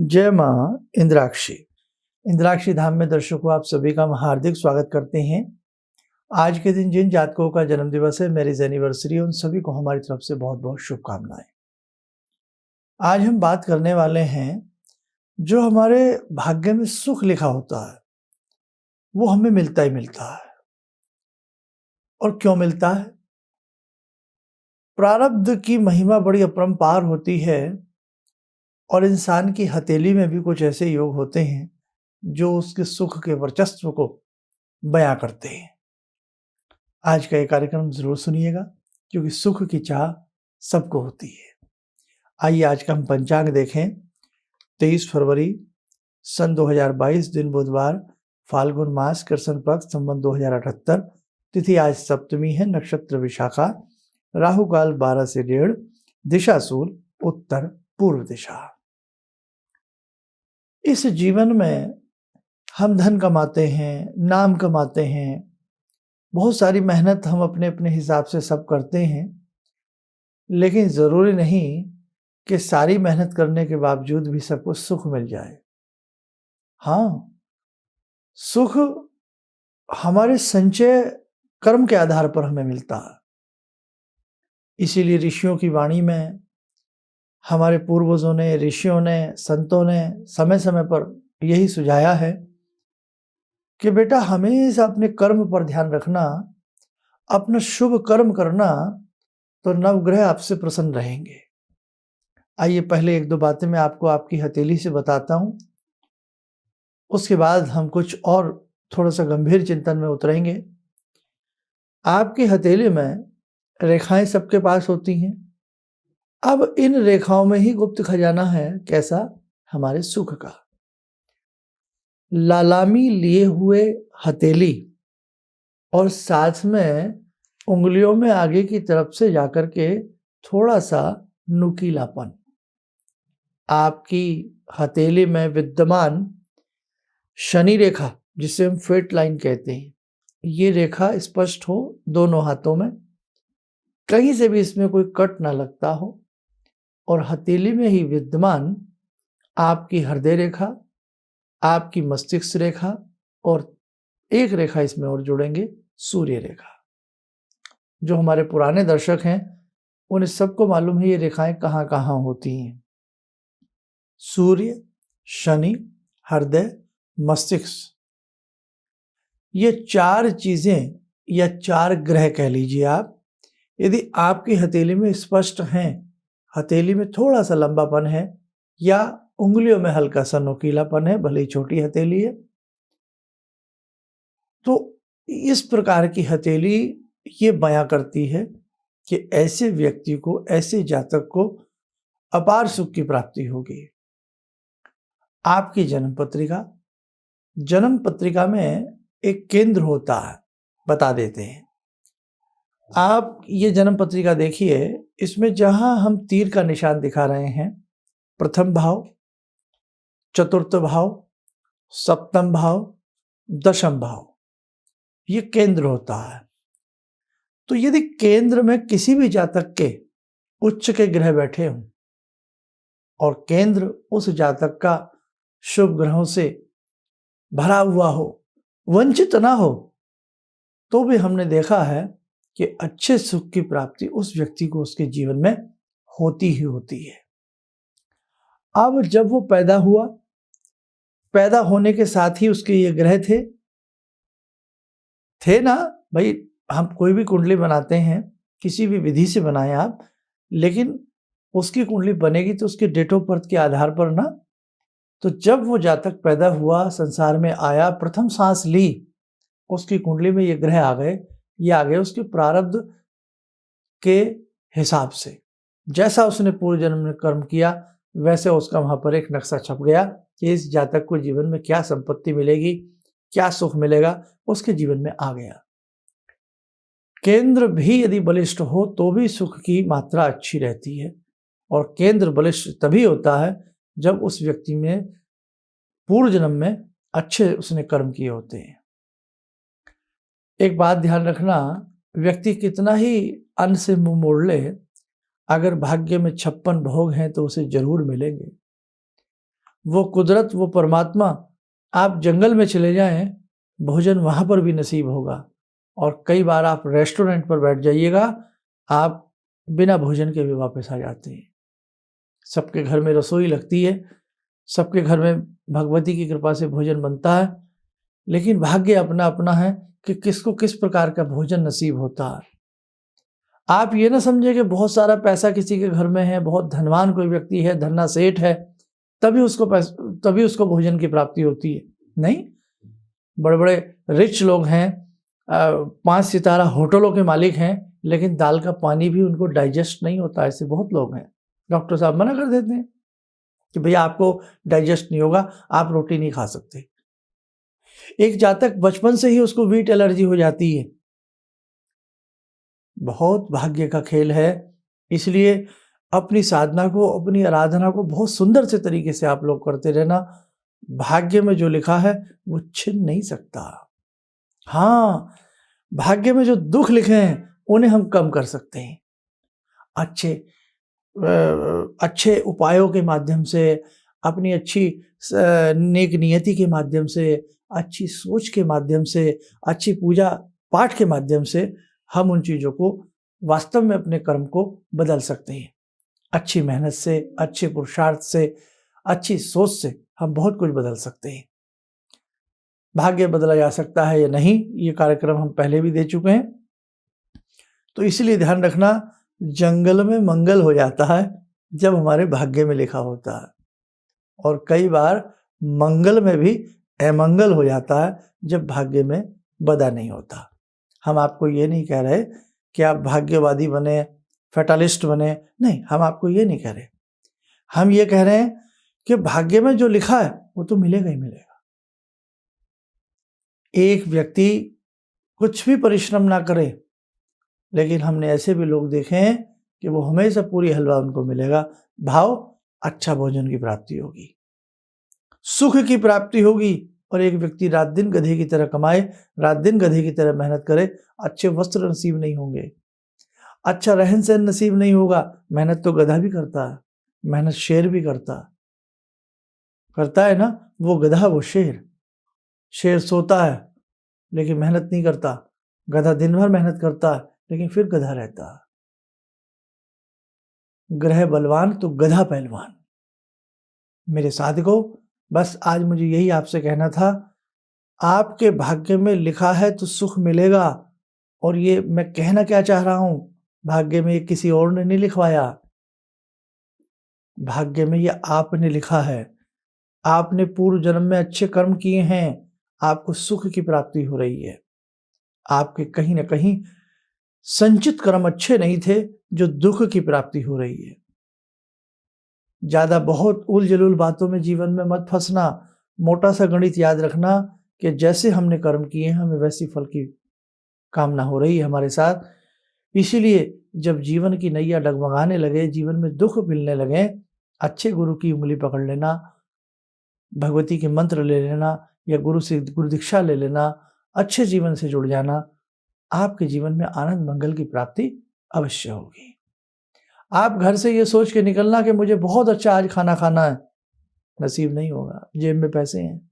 जय माँ इंद्राक्षी। इंद्राक्षी धाम में दर्शकों आप सभी का हम हार्दिक स्वागत करते हैं। आज के दिन जिन जातकों का जन्म दिवस है, मैरिज एनिवर्सरी, उन सभी को हमारी तरफ से बहुत बहुत शुभकामनाएं। आज हम बात करने वाले हैं जो हमारे भाग्य में सुख लिखा होता है वो हमें मिलता ही मिलता है। और क्यों मिलता है? प्रारब्ध की महिमा बड़ी अपरंपार होती है और इंसान की हथेली में भी कुछ ऐसे योग होते हैं जो उसके सुख के वर्चस्व को बयां करते हैं। आज का ये कार्यक्रम जरूर सुनिएगा क्योंकि सुख की चाह सबको होती है। आइए आज का हम पंचांग देखें। 23 फरवरी सन 2022, दिन बुधवार, फाल्गुन मास, कृष्ण पक्ष, संवत 2078, तिथि आज सप्तमी है, नक्षत्र विशाखा, राहु काल 12 से 1:30, दिशा सूल उत्तर पूर्व दिशा। इस जीवन में हम धन कमाते हैं, नाम कमाते हैं, बहुत सारी मेहनत हम अपने अपने हिसाब से सब करते हैं, लेकिन ज़रूरी नहीं कि सारी मेहनत करने के बावजूद भी सबको सुख मिल जाए। हाँ, सुख हमारे संचय कर्म के आधार पर हमें मिलता है। इसीलिए ऋषियों की वाणी में हमारे पूर्वजों ने, ऋषियों ने, संतों ने समय समय पर यही सुझाया है कि बेटा हमेशा अपने कर्म पर ध्यान रखना, अपना शुभ कर्म करना, तो नवग्रह आपसे प्रसन्न रहेंगे। आइए पहले एक दो बातें मैं आपको आपकी हथेली से बताता हूं, उसके बाद हम कुछ और थोड़ा सा गंभीर चिंतन में उतरेंगे। आपकी हथेली में रेखाएं सबके पास होती हैं। अब इन रेखाओं में ही गुप्त खजाना है। कैसा? हमारे सुख का। लालामी लिए हुए हथेली और साथ में उंगलियों में आगे की तरफ से जाकर के थोड़ा सा नुकीलापन, आपकी हथेली में विद्यमान शनि रेखा, जिसे हम फेट लाइन कहते हैं, ये रेखा स्पष्ट हो दोनों हाथों में, कहीं से भी इसमें कोई कट ना लगता हो, और हथेली में ही विद्यमान आपकी हृदय रेखा, आपकी मस्तिष्क रेखा, और एक रेखा इसमें और जोड़ेंगे, सूर्य रेखा। जो हमारे पुराने दर्शक हैं उन्हें सबको मालूम है ये रेखाएं कहाँ कहाँ होती हैं। सूर्य, शनि, हृदय, मस्तिष्क, ये चार चीजें या चार ग्रह कह लीजिए आप, यदि आपकी हथेली में स्पष्ट हैं, हथेली में थोड़ा सा लंबापन है या उंगलियों में हल्का सा नुकीलापन है, भले ही छोटी हथेली है, तो इस प्रकार की हथेली ये बयां करती है कि ऐसे व्यक्ति को, ऐसे जातक को अपार सुख की प्राप्ति होगी। आपकी जन्म पत्रिका में एक केंद्र होता है, बता देते हैं। आप ये जन्म पत्रिका देखिए, इसमें जहां हम तीर का निशान दिखा रहे हैं, प्रथम भाव, चतुर्थ भाव, सप्तम भाव, दशम भाव, ये केंद्र होता है। तो यदि केंद्र में किसी भी जातक के उच्च के ग्रह बैठे हों और केंद्र उस जातक का शुभ ग्रहों से भरा हुआ हो, वंचित ना हो, तो भी हमने देखा है कि अच्छे सुख की प्राप्ति उस व्यक्ति को उसके जीवन में होती ही होती है। अब जब वो पैदा हुआ, पैदा होने के साथ ही उसके ये ग्रह थे ना भाई। हम कोई भी कुंडली बनाते हैं, किसी भी विधि से बनाएं आप, लेकिन उसकी कुंडली बनेगी तो उसके डेट ऑफ बर्थ के आधार पर ना। तो जब वो जातक पैदा हुआ, संसार में आया, प्रथम सांस ली, उसकी कुंडली में ये ग्रह आ गए। ये आ गए उसके प्रारब्ध के हिसाब से। जैसा उसने पूर्व जन्म में कर्म किया वैसे उसका वहां पर एक नक्शा छप गया कि इस जातक को जीवन में क्या संपत्ति मिलेगी, क्या सुख मिलेगा, उसके जीवन में आ गया। केंद्र भी यदि बलिष्ठ हो तो भी सुख की मात्रा अच्छी रहती है, और केंद्र बलिष्ठ तभी होता है जब उस व्यक्ति में पूर्व जन्म में अच्छे उसने कर्म किए होते हैं। एक बात ध्यान रखना, व्यक्ति कितना ही अन्न से मुंह मोड़ ले, अगर भाग्य में 56 भोग हैं तो उसे जरूर मिलेंगे। वो कुदरत, वो परमात्मा, आप जंगल में चले जाएं, भोजन वहाँ पर भी नसीब होगा। और कई बार आप रेस्टोरेंट पर बैठ जाइएगा, आप बिना भोजन के भी वापस आ जाते हैं। सबके घर में रसोई लगती है, सबके घर में भगवती की कृपा से भोजन बनता है, लेकिन भाग्य अपना अपना है कि किसको किस प्रकार का भोजन नसीब होता है। आप ये ना समझे कि बहुत सारा पैसा किसी के घर में है, बहुत धनवान कोई व्यक्ति है, धन्ना सेठ है, तभी उसको भोजन की प्राप्ति होती है। नहीं, बड़े बड़े रिच लोग हैं, 5 सितारा होटलों के मालिक हैं, लेकिन दाल का पानी भी उनको डाइजेस्ट नहीं होता। ऐसे बहुत लोग हैं। डॉक्टर साहब मना कर देते हैं कि भैया आपको डाइजेस्ट नहीं होगा, आप रोटी नहीं खा सकते। एक जातक बचपन से ही उसको वीट एलर्जी हो जाती है। बहुत भाग्य का खेल है। इसलिए अपनी साधना को, अपनी आराधना को बहुत सुंदर से तरीके से आप लोग करते रहना। भाग्य में जो लिखा है वो छिन नहीं सकता। हाँ, भाग्य में जो दुख लिखे हैं उन्हें हम कम कर सकते हैं। अच्छे उपायों के माध्यम से, अपनी अच्छी नेक नियति के माध्यम से, अच्छी सोच के माध्यम से, अच्छी पूजा पाठ के माध्यम से हम उन चीज़ों को वास्तव में अपने कर्म को बदल सकते हैं। अच्छी मेहनत से, अच्छे पुरुषार्थ से, अच्छी सोच से हम बहुत कुछ बदल सकते हैं। भाग्य बदला जा सकता है या नहीं, ये कार्यक्रम हम पहले भी दे चुके हैं। तो इसलिए ध्यान रखना, जंगल में मंगल हो जाता है जब हमारे भाग्य में लिखा होता है, और कई बार मंगल में भी अमंगल हो जाता है जब भाग्य में बदा नहीं होता। हम आपको ये नहीं कह रहे कि आप भाग्यवादी बने, फैटालिस्ट बने, नहीं, हम आपको ये नहीं कह रहे। हम ये कह रहे हैं कि भाग्य में जो लिखा है वो तो मिलेगा ही मिलेगा। एक व्यक्ति कुछ भी परिश्रम ना करे, लेकिन हमने ऐसे भी लोग देखे हैं कि वो हमेशा पूरी हलवा उनको मिलेगा। भाव, अच्छा भोजन की प्राप्ति होगी, सुख की प्राप्ति होगी। और एक व्यक्ति रात दिन गधे की तरह कमाए, रात दिन गधे की तरह मेहनत करे, अच्छे वस्त्र नसीब नहीं होंगे, अच्छा रहन सहन नसीब नहीं होगा। मेहनत तो गधा भी करता है, मेहनत शेर भी करता है ना। वो गधा, वो शेर सोता है लेकिन मेहनत नहीं करता, गधा दिन भर मेहनत करता है लेकिन फिर गधा रहता है। ग्रह बलवान तो गधा पहलवान। मेरे साथियों, बस आज मुझे यही आपसे कहना था, आपके भाग्य में लिखा है तो सुख मिलेगा। और ये मैं कहना क्या चाह रहा हूं, भाग्य में ये किसी और ने नहीं लिखवाया, भाग्य में ये आपने लिखा है। आपने पूर्व जन्म में अच्छे कर्म किए हैं, आपको सुख की प्राप्ति हो रही है। आपके कहीं ना कहीं संचित कर्म अच्छे नहीं थे जो दुख की प्राप्ति हो रही है। ज्यादा बहुत उल जलूल बातों में जीवन में मत फंसना। मोटा सा गणित याद रखना कि जैसे हमने कर्म किए हैं हमें वैसी फल की कामना हो रही है हमारे साथ। इसीलिए जब जीवन की नैया डगमगाने लगे, जीवन में दुख मिलने लगे, अच्छे गुरु की उंगली पकड़ लेना, भगवती के मंत्र ले लेना, या गुरु से गुरु दीक्षा ले लेना, अच्छे जीवन से जुड़ जाना, आपके जीवन में आनंद मंगल की प्राप्ति अवश्य होगी। आप घर से ये सोच के निकलना कि मुझे बहुत अच्छा आज खाना खाना है, नसीब नहीं होगा, जेब में पैसे हैं।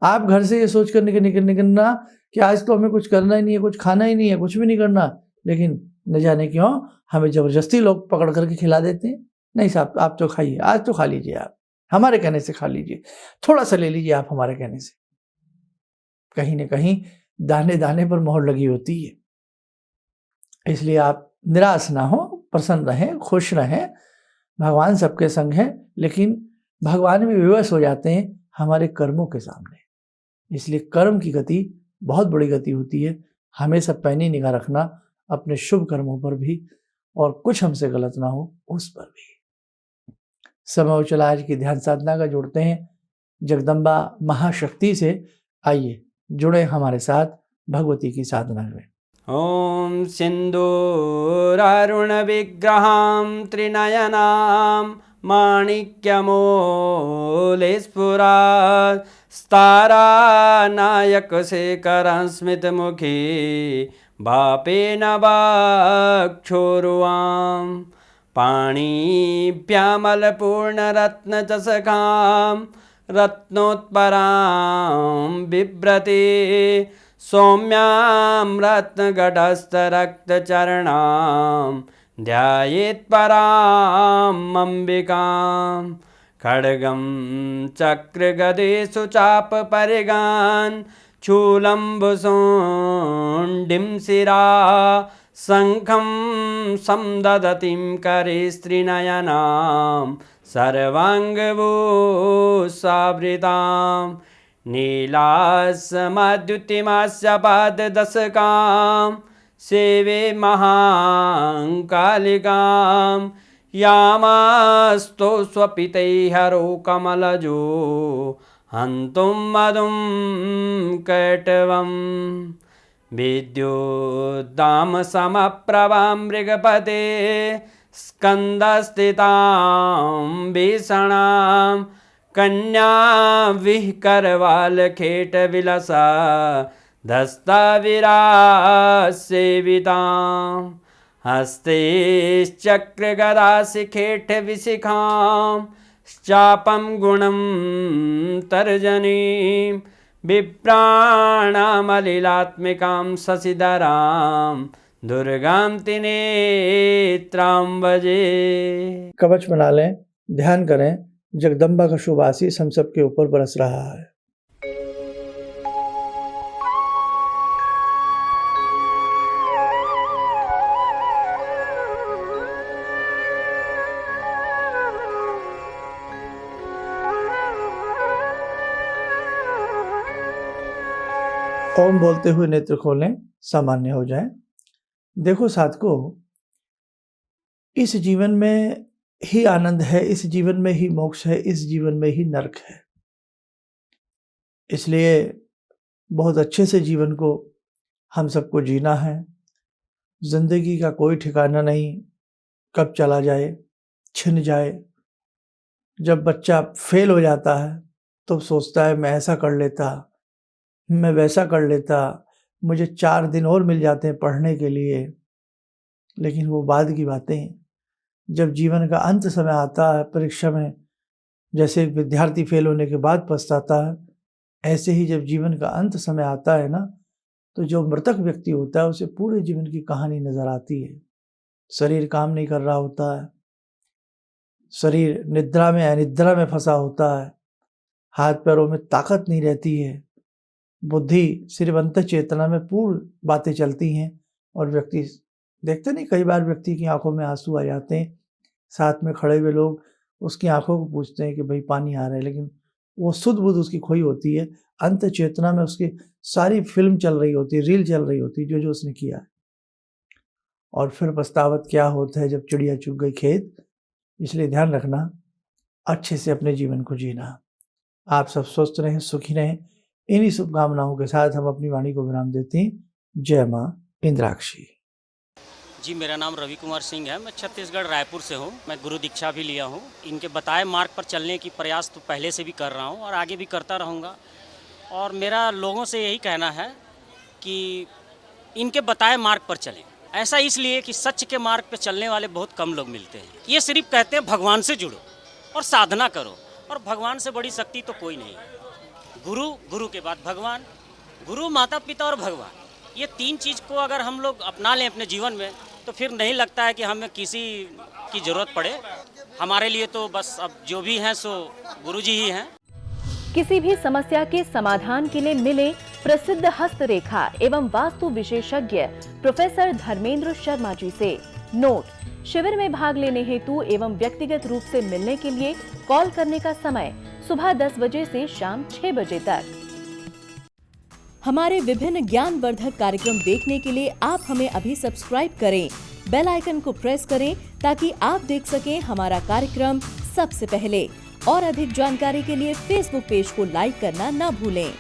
आप घर से ये सोच कर निकलना कि आज तो हमें कुछ करना ही नहीं है, कुछ खाना ही नहीं है, कुछ भी नहीं करना, लेकिन न जाने क्यों हमें जबरदस्ती लोग पकड़ करके खिला देते हैं। नहीं साहब, आप तो खाइए, आज तो खा लीजिए, आप हमारे कहने से खा लीजिए, थोड़ा सा ले लीजिए आप हमारे कहने से। कहीं ना कहीं दाने दाने पर मोहर लगी होती है। इसलिए आप निराश ना हो, प्रसन्न रहें, खुश रहें। भगवान सबके संग हैं, लेकिन भगवान में विवश हो जाते हैं हमारे कर्मों के सामने। इसलिए कर्म की गति बहुत बड़ी गति होती है। हमेशा पैनी निगाह रखना अपने शुभ कर्मों पर भी, और कुछ हमसे गलत ना हो उस पर भी। समय उचला आज की ध्यान साधना का जोड़ते हैं जगदम्बा महाशक्ति से। आइए जुड़े हमारे साथ भगवती की साधना में। ॐ सिन्दूरारुणविग्रहां त्रिनयनां माणिक्यमूलस्फुरात् स्तारानायकशेखरं स्मितमुखी भापेन वाक्षोरुवां पाणिभ्यामलपूर्णरत्नचषकां रत्नोत्परां बिभ्रति सौम्यां रत्नगटस्थरक्तचरणां ध्यायेत् पराम् अम्बिकां खड्गं चक्रगदेषु चापपरिगान् चूलम्बुसुण्डिं शिरा शङ्खं संदधतीं करे स्त्रीनयनां सर्वाङ्गभूषावृतां नीलासमद्युतिमास्य पाददशकां सेवे महाकालिकां यामास्तो स्वपितैहरो कमलजो हन्तुं मधुं कैटवम् विद्युद्दामसमप्रभां मृगपते स्कन्दस्थितां भीषणां कन्याविहकरवालखेटविलसा धस्ताविरासेवितां हस्तैश्चक्रगदाशिखेटविशिखां चापं गुणं तर्जनीं विप्राणामलिलात्मिकां शशिधरां दुर्गां त्रिनेत्रां भजे। कवच बना लें, ध्यान करें, जगदम्बा का शुभ आशीष हम सबके ऊपर बरस रहा है। ओम बोलते हुए नेत्र खोलें, सामान्य हो जाएं। देखो साधकों, इस जीवन में ही आनंद है, इस जीवन में ही मोक्ष है, इस जीवन में ही नरक है। इसलिए बहुत अच्छे से जीवन को हम सबको जीना है। जिंदगी का कोई ठिकाना नहीं, कब चला जाए, छिन जाए। जब बच्चा फेल हो जाता है तो सोचता है मैं ऐसा कर लेता, मैं वैसा कर लेता, मुझे 4 दिन और मिल जाते हैं पढ़ने के लिए। लेकिन वो बाद की बातें हैं। जब जीवन का अंत समय आता है परीक्षा में, जैसे एक विद्यार्थी फेल होने के बाद पछताता है, ऐसे ही जब जीवन का अंत समय आता है ना, तो जो मृतक व्यक्ति होता है उसे पूरे जीवन की कहानी नजर आती है। शरीर काम नहीं कर रहा होता है, शरीर निद्रा में अनिद्रा में फंसा होता है, हाथ पैरों में ताकत नहीं रहती है, बुद्धि सिर्फ अंत चेतना में पूर्ण बातें चलती हैं। और व्यक्ति देखते नहीं, कई बार व्यक्ति की आंखों में आंसू आ जाते हैं, साथ में खड़े हुए लोग उसकी आंखों को पूछते हैं कि भाई पानी आ रहा है, लेकिन वो सुध बुध उसकी खोई होती है। अंत चेतना में उसकी सारी फिल्म चल रही होती है, रील चल रही होती है, जो जो उसने किया है। और फिर पछतावत क्या होता है जब चिड़िया चुग गई खेत। इसलिए ध्यान रखना, अच्छे से अपने जीवन को जीना। आप सब स्वस्थ रहें, सुखी रहें। इन्हीं शुभकामनाओं के साथ हम अपनी वाणी को विराम देते हैं। जय माँ इंद्राक्षी। जी, मेरा नाम रवि कुमार सिंह है। मैं छत्तीसगढ़ रायपुर से हूँ। मैं गुरु दीक्षा भी लिया हूँ। इनके बताए मार्ग पर चलने की प्रयास तो पहले से भी कर रहा हूँ और आगे भी करता रहूँगा। और मेरा लोगों से यही कहना है कि इनके बताए मार्ग पर चलें। ऐसा इसलिए कि सच के मार्ग पर चलने वाले बहुत कम लोग मिलते हैं। ये सिर्फ कहते हैं भगवान से जुड़ो और साधना करो, और भगवान से बड़ी शक्ति तो कोई नहीं। गुरु, गुरु के बाद भगवान, गुरु, माता पिता और भगवान, ये 3 चीज़ को अगर हम लोग अपना लें अपने जीवन में, तो फिर नहीं लगता है कि हमें किसी की ज़रूरत पड़े। हमारे लिए तो बस अब जो भी हैं सो गुरु जी ही हैं। किसी भी समस्या के समाधान के लिए मिले प्रसिद्ध हस्तरेखा एवं वास्तु विशेषज्ञ प्रोफेसर धर्मेंद्र शर्मा जी से। नोट: शिविर में भाग लेने हेतु एवं व्यक्तिगत रूप से मिलने के लिए कॉल करने का समय सुबह 10 बजे से शाम 6 बजे तक। हमारे विभिन्न ज्ञानवर्धक कार्यक्रम देखने के लिए आप हमें अभी सब्सक्राइब करें, बेल आइकन को प्रेस करें ताकि आप देख सकें हमारा कार्यक्रम सबसे पहले। और अधिक जानकारी के लिए फेसबुक पेज को लाइक करना न भूलें।